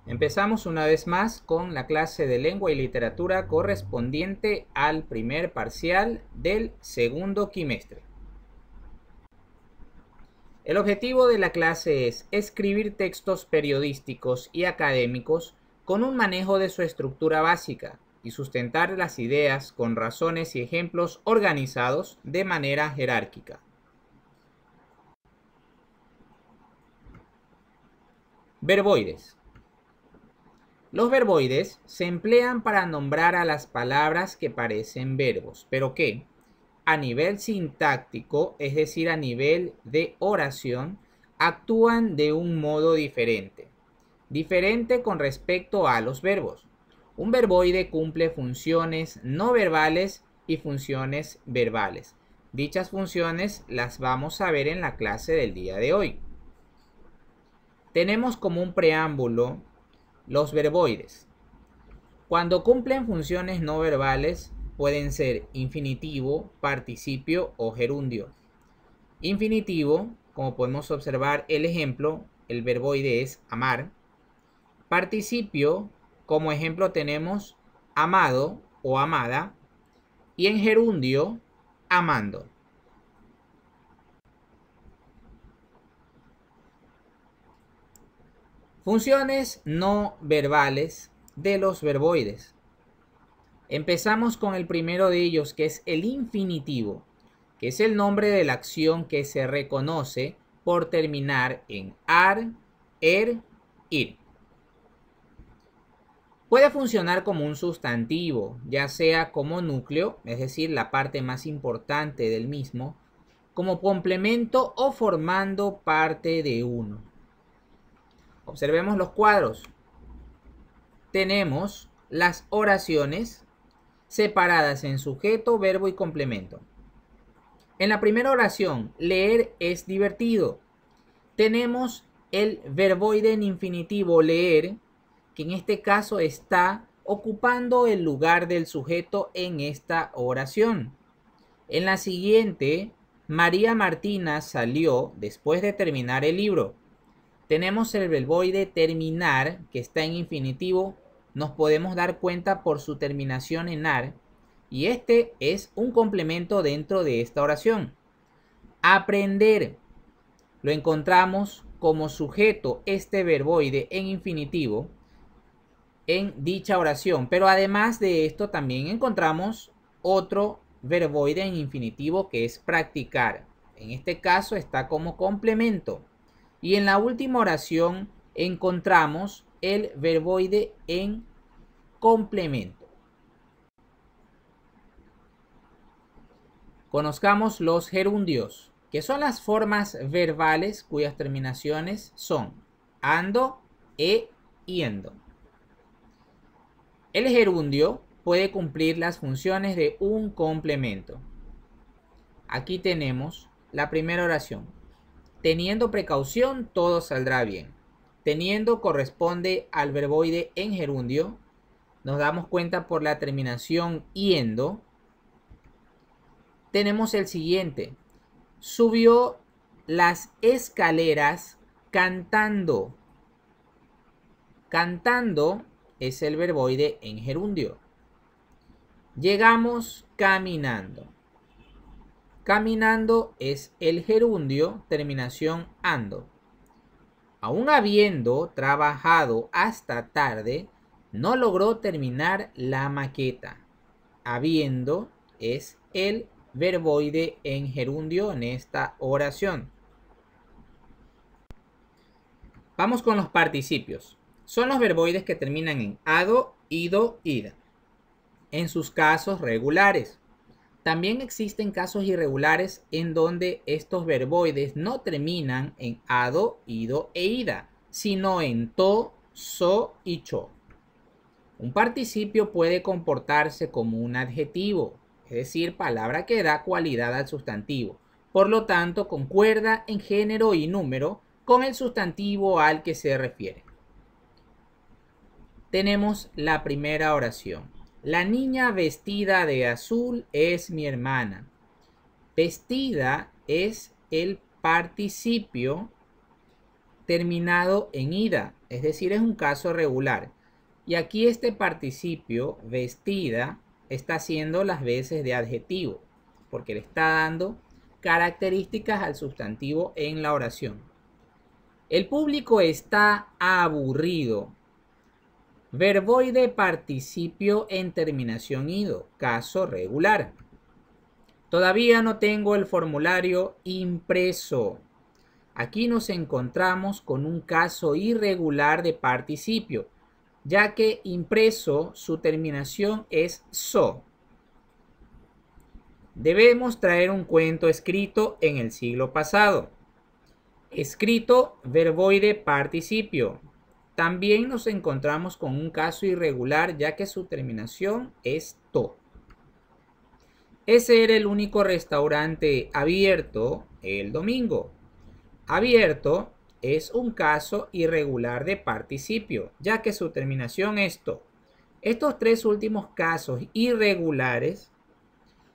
Empezamos una vez más con la clase de lengua y literatura correspondiente al primer parcial del segundo quimestre. El objetivo de la clase es escribir textos periodísticos y académicos con un manejo de su estructura básica y sustentar las ideas con razones y ejemplos organizados de manera jerárquica. Verboides. Los verboides se emplean para nombrar a las palabras que parecen verbos, pero que, a nivel sintáctico, es decir, a nivel de oración, actúan de un modo diferente con respecto a los verbos. Un verboide cumple funciones no verbales y funciones verbales. Dichas funciones las vamos a ver en la clase del día de hoy. Tenemos como un preámbulo los verboides. Cuando cumplen funciones no verbales, pueden ser infinitivo, participio o gerundio. Infinitivo, como podemos observar el ejemplo, el verboide es amar. Participio, como ejemplo tenemos amado o amada. Y en gerundio, amando. Funciones no verbales de los verboides. Empezamos con el primero de ellos, que es el infinitivo, que es el nombre de la acción que se reconoce por terminar en ar, ir. Puede funcionar como un sustantivo, ya sea como núcleo, es decir, la parte más importante del mismo, como complemento o formando parte de uno. Observemos los cuadros. Tenemos las oraciones separadas en sujeto, verbo y complemento. En la primera oración, leer es divertido. Tenemos el verboide en infinitivo leer, que en este caso está ocupando el lugar del sujeto en esta oración. En la siguiente, María Martina salió después de terminar el libro. Tenemos el verboide terminar, que está en infinitivo. Nos podemos dar cuenta por su terminación en ar. Y este es un complemento dentro de esta oración. Aprender. Lo encontramos como sujeto este verboide en infinitivo en dicha oración. Pero además de esto también encontramos otro verboide en infinitivo que es practicar. En este caso está como complemento. Y en la última oración encontramos el verboide en complemento. Conozcamos los gerundios, que son las formas verbales cuyas terminaciones son ando, y endo. El gerundio puede cumplir las funciones de un complemento. Aquí tenemos la primera oración. Teniendo precaución, todo saldrá bien. Teniendo corresponde al verboide en gerundio. Nos damos cuenta por la terminación yendo. Tenemos el siguiente. Subió las escaleras cantando. Cantando es el verboide en gerundio. Llegamos caminando. Caminando es el gerundio, terminación ando. Aún habiendo trabajado hasta tarde, no logró terminar la maqueta. Habiendo es el verboide en gerundio en esta oración. Vamos con los participios. Son los verboides que terminan en ado, ido, ida, en sus casos regulares. También existen casos irregulares en donde estos verboides no terminan en ado, ido e ida, sino en to, so y cho. Un participio puede comportarse como un adjetivo, es decir, palabra que da cualidad al sustantivo. Por lo tanto, concuerda en género y número con el sustantivo al que se refiere. Tenemos la primera oración. La niña vestida de azul es mi hermana. Vestida es el participio terminado en ida. es decir, es un caso regular. Y aquí este participio vestida está haciendo las veces de adjetivo, porque le está dando características al sustantivo en la oración. El público está aburrido. Verboide participio en terminación ido, caso regular. Todavía no tengo el formulario impreso. Aquí nos encontramos con un caso irregular de participio, ya que impreso su terminación es so. Debemos traer un cuento escrito en el siglo pasado. Escrito verboide participio. También nos encontramos con un caso irregular, ya que su terminación es to. Ese era el único restaurante abierto el domingo. Abierto es un caso irregular de participio, ya que su terminación es to. Estos tres últimos casos irregulares,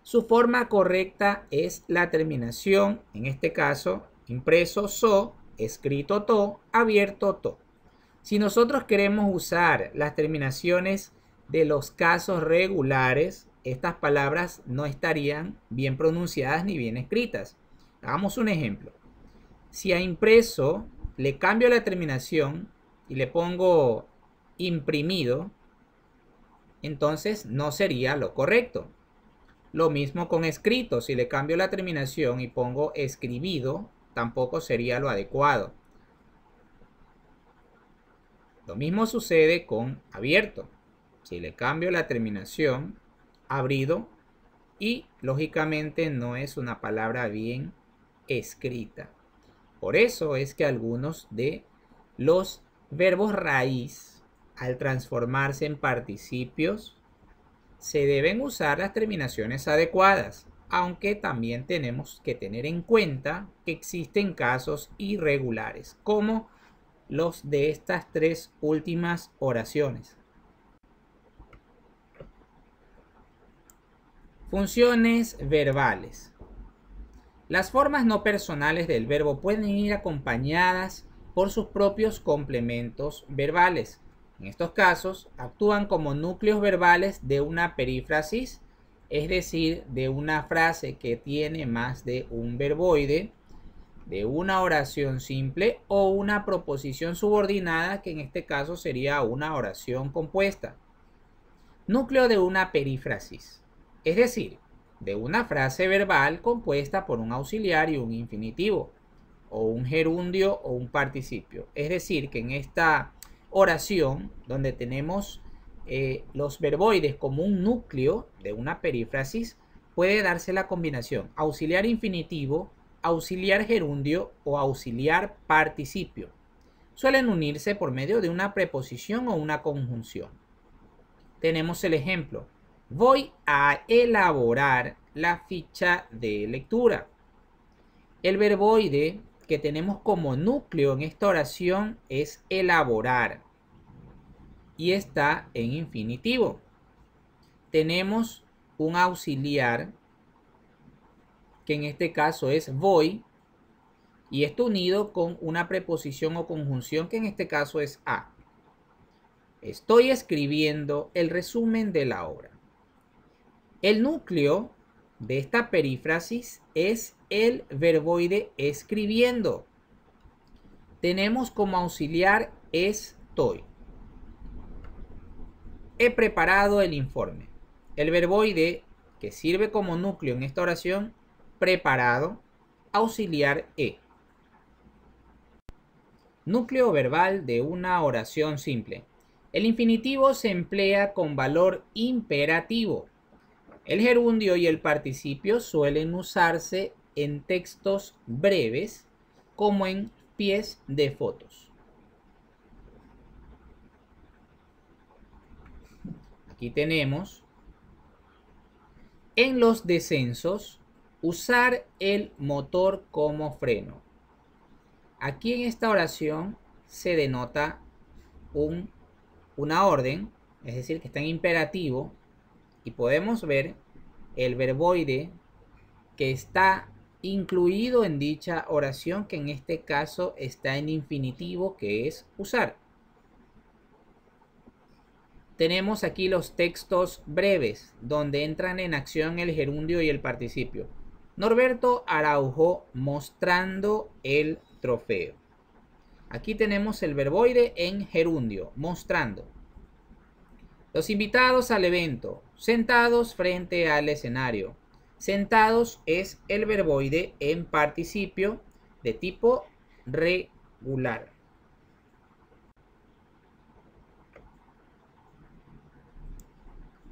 su forma correcta es la terminación, en este caso, impreso so, escrito to, abierto to. Si nosotros queremos usar las terminaciones de los casos regulares, estas palabras no estarían bien pronunciadas ni bien escritas. Hagamos un ejemplo. Si a impreso le cambio la terminación y le pongo imprimido, entonces no sería lo correcto. Lo mismo con escrito. Si le cambio la terminación y pongo escribido, tampoco sería lo adecuado. Lo mismo sucede con abierto. Si le cambio la terminación, abrido, y lógicamente no es una palabra bien escrita. Por eso es que algunos de los verbos raíz, al transformarse en participios, se deben usar las terminaciones adecuadas, aunque también tenemos que tener en cuenta que existen casos irregulares, como los de estas tres últimas oraciones. Funciones verbales. Las formas no personales del verbo pueden ir acompañadas por sus propios complementos verbales. En estos casos, actúan como núcleos verbales de una perífrasis, es decir, de una frase que tiene más de un verboide, de una oración simple o una proposición subordinada, que en este caso sería una oración compuesta. Núcleo de una perífrasis, es decir, de una frase verbal compuesta por un auxiliar y un infinitivo, o un gerundio o un participio. Es decir, que en esta oración, donde tenemos los verboides como un núcleo de una perífrasis, puede darse la combinación auxiliar infinitivo, auxiliar gerundio o auxiliar participio. Suelen unirse por medio de una preposición o una conjunción. Tenemos el ejemplo: voy a elaborar la ficha de lectura. El verboide que tenemos como núcleo en esta oración es elaborar y está en infinitivo. Tenemos un auxiliar que en este caso es voy, y esto unido con una preposición o conjunción que en este caso es a. Estoy escribiendo el resumen de la obra. El núcleo de esta perífrasis es el verboide escribiendo. Tenemos como auxiliar estoy. He preparado el informe. El verboide que sirve como núcleo en esta oración, preparado, auxiliar he. Núcleo verbal de una oración simple. El infinitivo se emplea con valor imperativo. El gerundio y el participio suelen usarse en textos breves, como en pies de fotos. Aquí tenemos, en los descensos, usar el motor como freno. Aquí en esta oración se denota una orden, es decir, que está en imperativo, y podemos ver el verboide que está incluido en dicha oración, que en este caso está en infinitivo, que es usar. tenemos aquí los textos breves, donde entran en acción el gerundio y el participio. Norberto Araujo mostrando el trofeo. Aquí tenemos el verboide en gerundio, mostrando. Los invitados al evento, sentados frente al escenario. Sentados es el verboide en participio de tipo regular.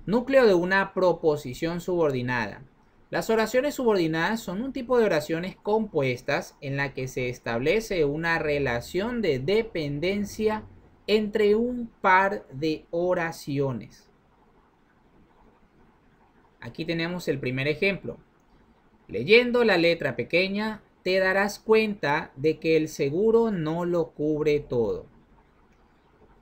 Núcleo de una proposición subordinada. Las oraciones subordinadas son un tipo de oraciones compuestas en la que se establece una relación de dependencia entre un par de oraciones. Aquí tenemos el primer ejemplo. Leyendo la letra pequeña, te darás cuenta de que el seguro no lo cubre todo.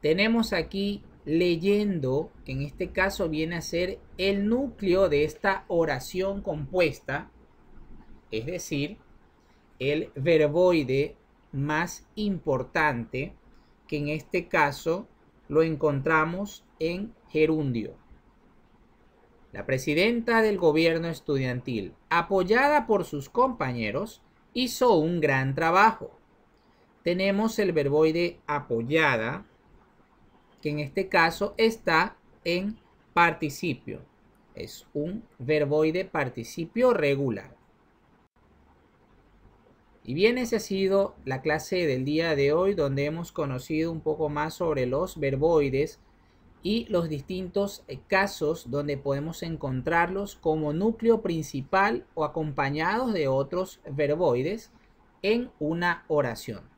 Tenemos aquí leyendo, que en este caso viene a ser el núcleo de esta oración compuesta, es decir, el verboide más importante, que en este caso lo encontramos en gerundio. La presidenta del gobierno estudiantil, apoyada por sus compañeros, hizo un gran trabajo. Tenemos el verboide apoyada, que en este caso está en participio. Es un verboide participio regular. Y bien, esa ha sido la clase del día de hoy, donde hemos conocido un poco más sobre los verboides y los distintos casos donde podemos encontrarlos como núcleo principal o acompañados de otros verboides en una oración.